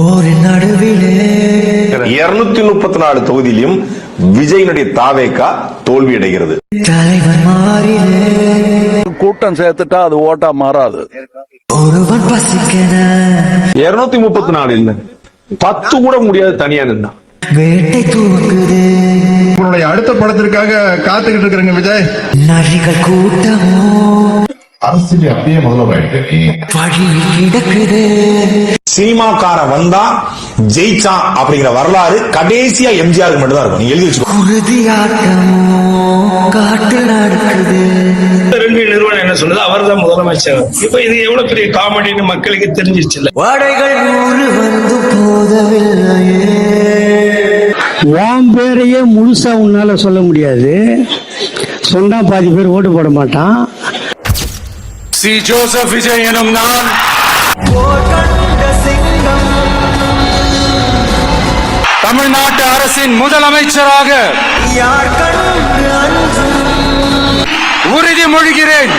234 தொகுதியிலும் விஜயனுடைய தாவேகா தோல்வி அடைகிறது. கூட்டம் சேர்த்துட்டா அது ஓட்டா மாறாது. 234 இல்ல 10 கூட முடியாது தனியா நின்னா. உங்களுடைய அடுத்த படத்திற்காக காத்துக்கிட்டு இருக்கிறேங்க விஜய். நரிகள் கூட்டமோ அரசியல் அப்படியே முதல்வராயிட்டு சினிமாக்கார வந்தா ஜெயிச்சான் அப்படிங்கிற வரலாறு கடைசியா எம்ஜிஆருக்கு மட்டும் தான் இருக்கும். நீங்க எழுதி வச்சுக்கோ. நிறுவனம் என்ன சொன்னது, அவர் தான் முதலமைச்சர். இப்ப இது எவ்வளவு பெரிய காமெடின்னு மக்களுக்கு தெரிஞ்சிருச்சு. உன் பேரையே முழுசா உன்னால சொல்ல முடியாது. சொன்னா பாதி பேர் ஓட்டு போட மாட்டான். சி ஜோசப் விஜய் எனும் நான் தமிழ்நாட்டு அரசின் முதலமைச்சராக உறுதிமொழிகிறேன்.